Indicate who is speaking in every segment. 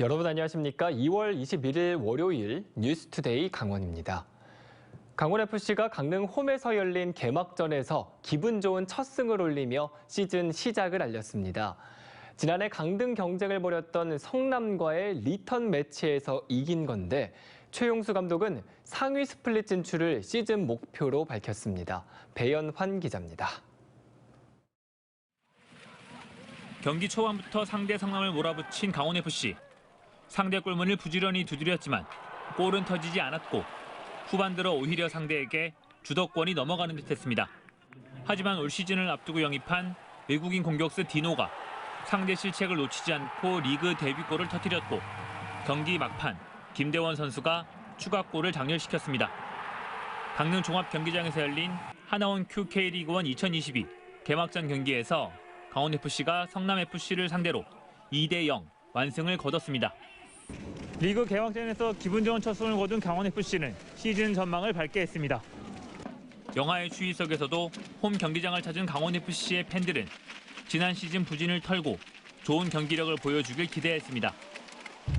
Speaker 1: 여러분 안녕하십니까? 2월 21일 월요일 뉴스투데이 강원입니다. 강원FC가 강릉 홈에서 열린 개막전에서 기분 좋은 첫 승을 올리며 시즌 시작을 알렸습니다. 지난해 강등 경쟁을 벌였던 성남과의 리턴 매치에서 이긴 건데 최용수 감독은 상위 스플릿 진출을 시즌 목표로 밝혔습니다. 배연환 기자입니다.
Speaker 2: 경기 초반부터 상대 성남을 몰아붙인 강원FC. 상대 골문을 부지런히 두드렸지만 골은 터지지 않았고 후반 들어 오히려 상대에게 주도권이 넘어가는 듯했습니다. 하지만 올 시즌을 앞두고 영입한 외국인 공격수 디노가 상대 실책을 놓치지 않고 리그 데뷔골을 터뜨렸고 경기 막판 김대원 선수가 추가골을 장렬시켰습니다. 강릉 종합경기장에서 열린 하나원 QK리그1 2022 개막전 경기에서 강원FC가 성남FC를 상대로 2대0 완승을 거뒀습니다. 리그 개막전에서 기분 좋은 첫 승을 거둔 강원FC는 시즌 전망을 밝게 했습니다. 영하의 추위 속에서도 홈 경기장을 찾은 강원FC의 팬들은 지난 시즌 부진을 털고 좋은 경기력을 보여주길 기대했습니다.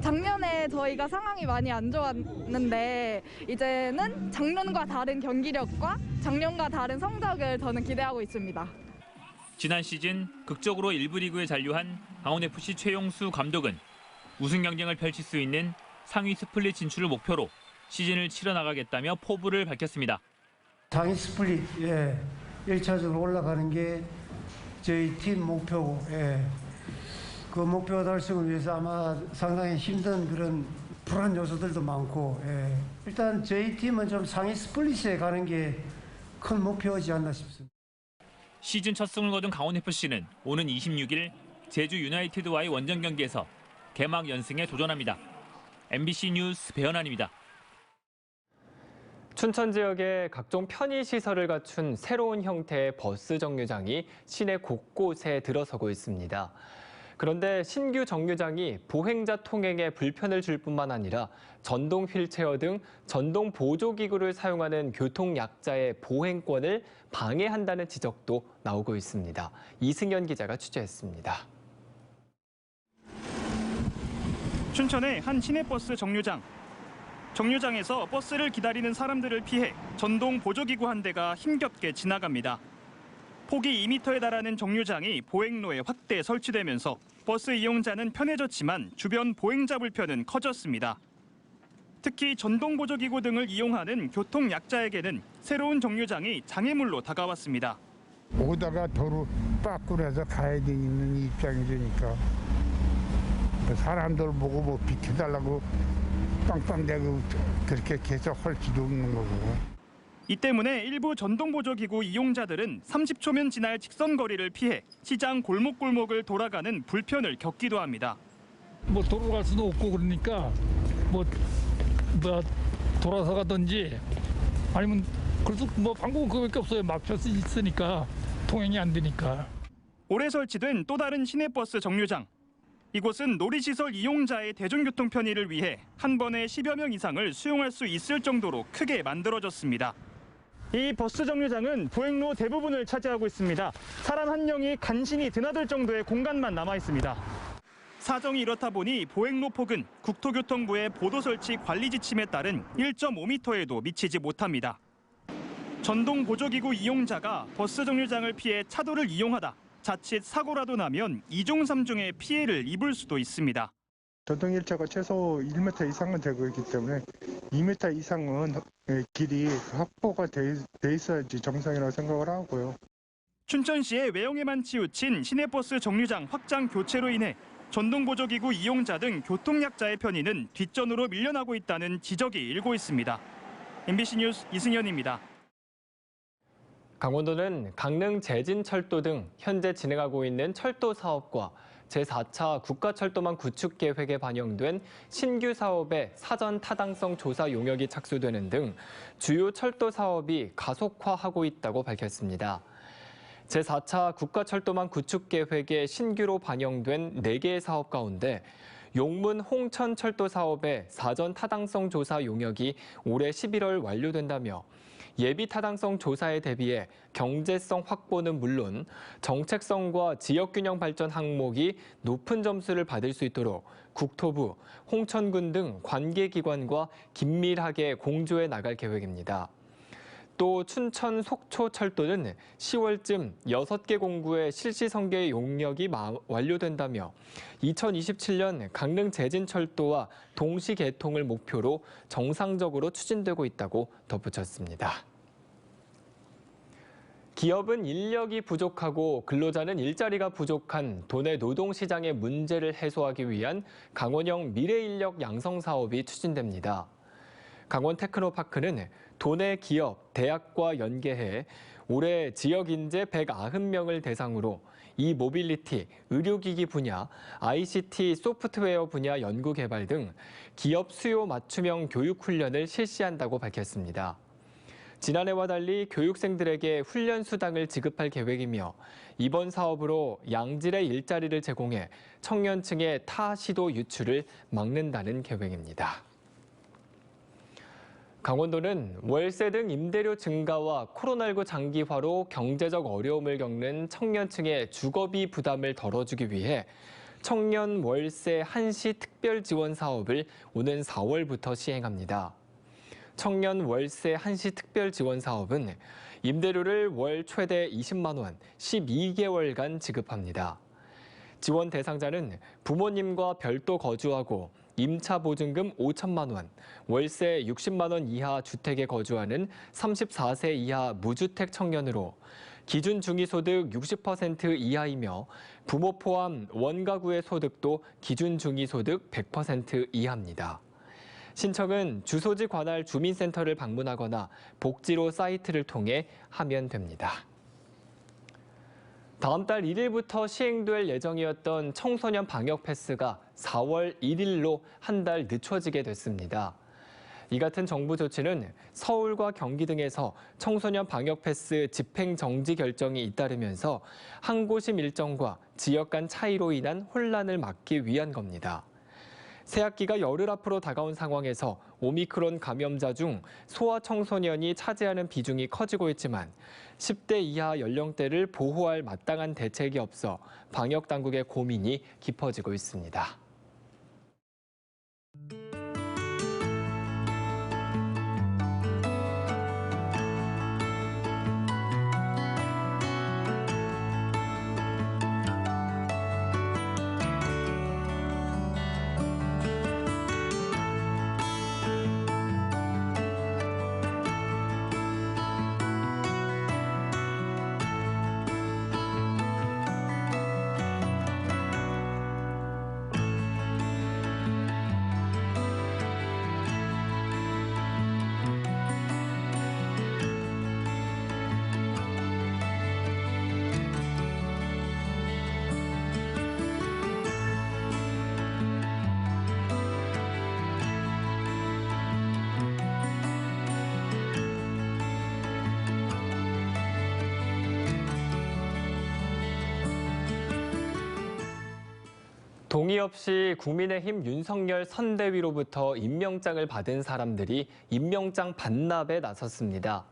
Speaker 3: 작년에 저희가 상황이 많이 안 좋았는데 이제는 작년과 다른 경기력과 작년과 다른 성적을 저는 기대하고 있습니다.
Speaker 2: 지난 시즌 극적으로 1부 리그에 잔류한 강원FC 최용수 감독은 우승 경쟁을 펼칠 수 있는 상위 스플릿 진출을 목표로 시즌을 치러나가겠다며 포부를 밝혔습니다.
Speaker 4: 상위 스플릿 1차적으로 올라가는 게 저희 팀 목표고 그 목표 달성을 위해서 아마 상당히 힘든 그런 불안 요소들도 많고 일단 저희 팀은 좀 상위 스플릿에 가는 게 큰 목표이지 않나 싶습니다.
Speaker 2: 시즌 첫 승을 거둔 강원FC는 오는 26일 제주 유나이티드와의 원정 경기에서 개막 연승에 도전합니다. MBC 뉴스 배연환입니다.
Speaker 1: 춘천 지역에 각종 편의시설을 갖춘 새로운 형태의 버스 정류장이 시내 곳곳에 들어서고 있습니다. 그런데 신규 정류장이 보행자 통행에 불편을 줄 뿐만 아니라 전동 휠체어 등 전동 보조기구를 사용하는 교통약자의 보행권을 방해한다는 지적도 나오고 있습니다. 이승현 기자가 취재했습니다.
Speaker 5: 춘천의 한 시내버스 정류장. 정류장에서 버스를 기다리는 사람들을 피해 전동 보조기구 한 대가 힘겹게 지나갑니다. 폭이 2m에 달하는 정류장이 보행로에 확대 설치되면서 버스 이용자는 편해졌지만 주변 보행자 불편은 커졌습니다. 특히 전동 보조기구 등을 이용하는 교통약자에게는 새로운 정류장이 장애물로 다가왔습니다.
Speaker 6: 오다가 도로 빠꾸려서 가야 되는 입장이 되니까 사람들 보고 뭐 비켜달라고 빵빵대고 그렇게 계속 할 수도 없는 거고.
Speaker 5: 이 때문에 일부 전동보조기구 이용자들은 30초면 지날 직선거리를 피해 시장 골목골목을 돌아가는 불편을 겪기도 합니다.
Speaker 7: 뭐 도로 갈 수도 없고 그러니까 뭐 돌아서 가든지 아니면 그래서 뭐 방법은 그거밖에 없어요. 막혀서 있으니까 통행이 안 되니까.
Speaker 5: 올해 설치된 또 다른 시내버스 정류장. 이곳은 놀이시설 이용자의 대중교통 편의를 위해 한 번에 10여 명 이상을 수용할 수 있을 정도로 크게 만들어졌습니다. 이 버스 정류장은 보행로 대부분을 차지하고 있습니다. 사람 한 명이 간신히 드나들 정도의 공간만 남아 있습니다. 사정이 이렇다 보니 보행로 폭은 국토교통부의 보도 설치 관리 지침에 따른 1.5m에도 미치지 못합니다. 전동 보조기구 이용자가 버스 정류장을 피해 차도를 이용하다 자칫 사고라도 나면 2중 3중의 피해를 입을 수도 있습니다.
Speaker 6: 전동 휠체어가 최소 1m 이상은 되고 있기 때문에 2m 이상은 길이 확보가 돼 있어야지 정상이라고 생각을 하고요.
Speaker 5: 춘천시의 외형에만 치우친 시내버스 정류장 확장 교체로 인해 전동보조기구 이용자 등 교통약자의 편의는 뒷전으로 밀려나고 있다는 지적이 일고 있습니다. MBC 뉴스 이승현입니다.
Speaker 1: 강원도는 강릉 제진철도 등 현재 진행하고 있는 철도 사업과 제4차 국가철도망 구축 계획에 반영된 신규 사업의 사전 타당성 조사 용역이 착수되는 등 주요 철도 사업이 가속화하고 있다고 밝혔습니다. 제4차 국가철도망 구축 계획에 신규로 반영된 4개의 사업 가운데 용문 홍천 철도 사업의 사전 타당성 조사 용역이 올해 11월 완료된다며 예비 타당성 조사에 대비해 경제성 확보는 물론 정책성과 지역균형 발전 항목이 높은 점수를 받을 수 있도록 국토부, 홍천군 등 관계기관과 긴밀하게 공조해 나갈 계획입니다. 또 춘천 속초철도는 10월쯤 6개 공구의 실시 설계 용역이 완료된다며 2027년 강릉 제진철도와 동시 개통을 목표로 정상적으로 추진되고 있다고 덧붙였습니다. 기업은 인력이 부족하고 근로자는 일자리가 부족한 도내 노동시장의 문제를 해소하기 위한 강원형 미래인력 양성 사업이 추진됩니다. 강원 테크노파크는 도내 기업, 대학과 연계해 올해 지역 인재 190명을 대상으로 이모빌리티, 의료기기 분야, ICT 소프트웨어 분야 연구 개발 등 기업 수요 맞춤형 교육 훈련을 실시한다고 밝혔습니다. 지난해와 달리 교육생들에게 훈련 수당을 지급할 계획이며 이번 사업으로 양질의 일자리를 제공해 청년층의 타시도 유출을 막는다는 계획입니다. 강원도는 월세 등 임대료 증가와 코로나19 장기화로 경제적 어려움을 겪는 청년층의 주거비 부담을 덜어주기 위해 청년 월세 한시 특별 지원 사업을 오는 4월부터 시행합니다. 청년 월세 한시 특별 지원 사업은 임대료를 월 최대 20만 원, 12개월간 지급합니다. 지원 대상자는 부모님과 별도 거주하고 임차 보증금 5천만 원, 월세 60만 원 이하 주택에 거주하는 34세 이하 무주택 청년으로 기준 중위소득 60% 이하이며 부모 포함 원가구의 소득도 기준 중위소득 100% 이하입니다. 신청은 주소지 관할 주민센터를 방문하거나 복지로 사이트를 통해 하면 됩니다. 다음 달 1일부터 시행될 예정이었던 청소년 방역 패스가 4월 1일로 한 달 늦춰지게 됐습니다. 이 같은 정부 조치는 서울과 경기 등에서 청소년 방역 패스 집행 정지 결정이 잇따르면서 항고심 일정과 지역 간 차이로 인한 혼란을 막기 위한 겁니다. 새학기가 열흘 앞으로 다가온 상황에서 오미크론 감염자 중 소아청소년이 차지하는 비중이 커지고 있지만 10대 이하 연령대를 보호할 마땅한 대책이 없어 방역당국의 고민이 깊어지고 있습니다. 동의 없이 국민의힘 윤석열 선대위로부터 임명장을 받은 사람들이 임명장 반납에 나섰습니다.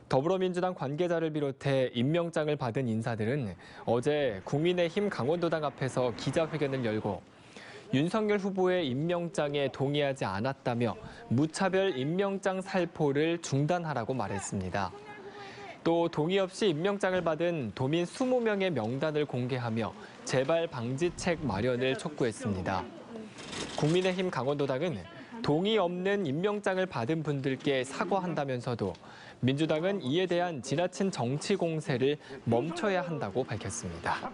Speaker 1: 더불어민주당 관계자를 비롯해 임명장을 받은 인사들은 어제 국민의힘 강원도당 앞에서 기자회견을 열고 윤석열 후보의 임명장에 동의하지 않았다며 무차별 임명장 살포를 중단하라고 말했습니다. 또 동의 없이 임명장을 받은 도민 20명의 명단을 공개하며 재발 방지책 마련을 촉구했습니다. 국민의힘 강원도당은 동의 없는 임명장을 받은 분들께 사과한다면서도 민주당은 이에 대한 지나친 정치 공세를 멈춰야 한다고 밝혔습니다.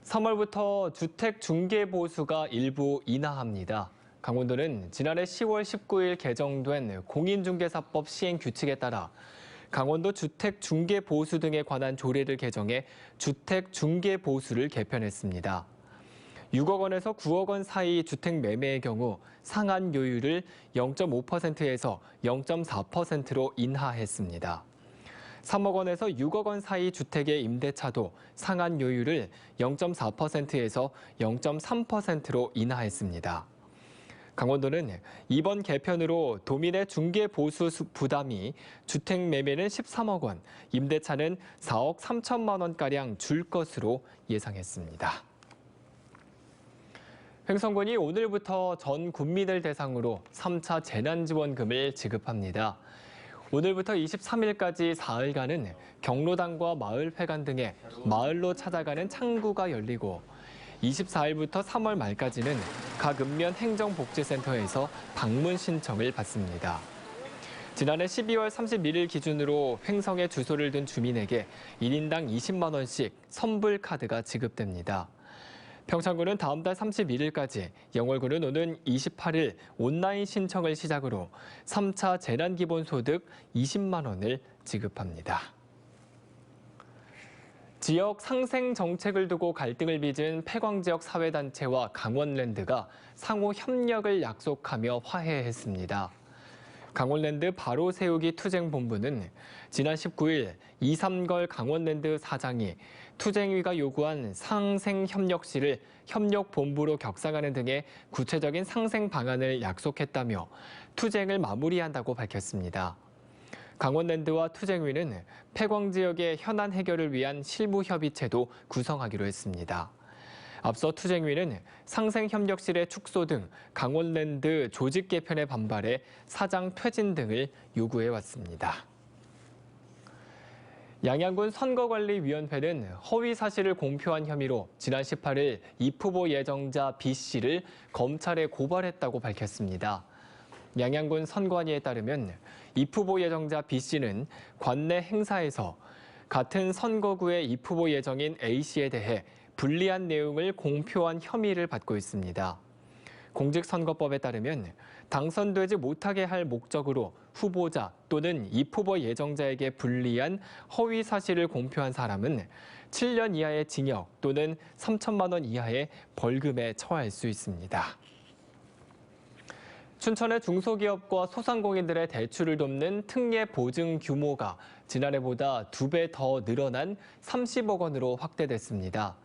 Speaker 1: 3월부터 주택 중개 보수가 일부 인하합니다. 강원도는 지난해 10월 19일 개정된 공인중개사법 시행 규칙에 따라 강원도 주택 중개 보수 등에 관한 조례를 개정해 주택 중개 보수를 개편했습니다. 6억 원에서 9억 원 사이 주택 매매의 경우 상한요율을 0.5%에서 0.4%로 인하했습니다. 3억 원에서 6억 원 사이 주택의 임대차도 상한요율을 0.4%에서 0.3%로 인하했습니다. 강원도는 이번 개편으로 도민의 중개 보수 부담이 주택 매매는 13억 원, 임대차는 4억 3천만 원가량 줄 것으로 예상했습니다. 횡성군이 오늘부터 전 군민을 대상으로 3차 재난지원금을 지급합니다. 오늘부터 23일까지 사흘간은 경로당과 마을회관 등의 마을로 찾아가는 창구가 열리고 24일부터 3월 말까지는 각 읍면 행정복지센터에서 방문 신청을 받습니다. 지난해 12월 31일 기준으로 횡성에 주소를 둔 주민에게 1인당 20만 원씩 선불 카드가 지급됩니다. 평창군은 다음 달 31일까지, 영월군은 오는 28일 온라인 신청을 시작으로 3차 재난기본소득 20만 원을 지급합니다. 지역 상생 정책을 두고 갈등을 빚은 폐광지역 사회단체와 강원랜드가 상호 협력을 약속하며 화해했습니다. 강원랜드 바로 세우기 투쟁본부는 지난 19일 이삼걸 강원랜드 사장이 투쟁위가 요구한 상생협력실을 협력본부로 격상하는 등의 구체적인 상생 방안을 약속했다며 투쟁을 마무리한다고 밝혔습니다. 강원랜드와 투쟁위는 폐광지역의 현안 해결을 위한 실무협의체도 구성하기로 했습니다. 앞서 투쟁위는 상생협력실의 축소 등 강원랜드 조직 개편에 반발해 사장 퇴진 등을 요구해왔습니다. 양양군 선거관리위원회는 허위 사실을 공표한 혐의로 지난 18일 입 후보 예정자 B씨를 검찰에 고발했다고 밝혔습니다. 양양군 선관위에 따르면 입 후보 예정자 B씨는 관내 행사에서 같은 선거구의 입 후보 예정인 A씨에 대해 불리한 내용을 공표한 혐의를 받고 있습니다. 공직선거법에 따르면 당선되지 못하게 할 목적으로 후보자 또는 입 후보 예정자에게 불리한 허위 사실을 공표한 사람은 7년 이하의 징역 또는 3천만 원 이하의 벌금에 처할 수 있습니다. 춘천의 중소기업과 소상공인들의 대출을 돕는 특례 보증 규모가 지난해보다 2배 더 늘어난 30억 원으로 확대됐습니다.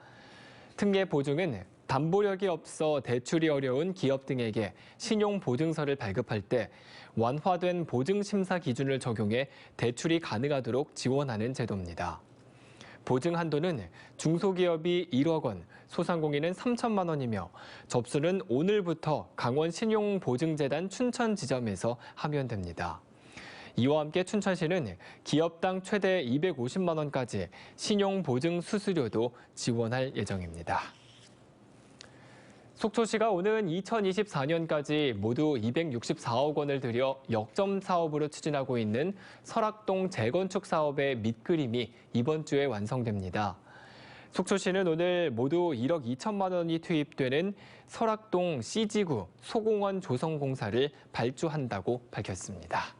Speaker 1: 특례 보증은 담보력이 없어 대출이 어려운 기업 등에게 신용보증서를 발급할 때 완화된 보증심사 기준을 적용해 대출이 가능하도록 지원하는 제도입니다. 보증 한도는 중소기업이 1억 원, 소상공인은 3천만 원이며 접수는 오늘부터 강원신용보증재단 춘천 지점에서 하면 됩니다. 이와 함께 춘천시는 기업당 최대 250만 원까지 신용보증 수수료도 지원할 예정입니다. 속초시가 오는 2024년까지 모두 264억 원을 들여 역점 사업으로 추진하고 있는 설악동 재건축 사업의 밑그림이 이번 주에 완성됩니다. 속초시는 오늘 모두 1억 2천만 원이 투입되는 설악동 C지구 소공원 조성 공사를 발주한다고 밝혔습니다.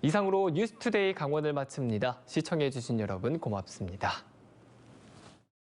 Speaker 1: 이상으로 뉴스투데이 강원을 마칩니다. 시청해주신 여러분 고맙습니다.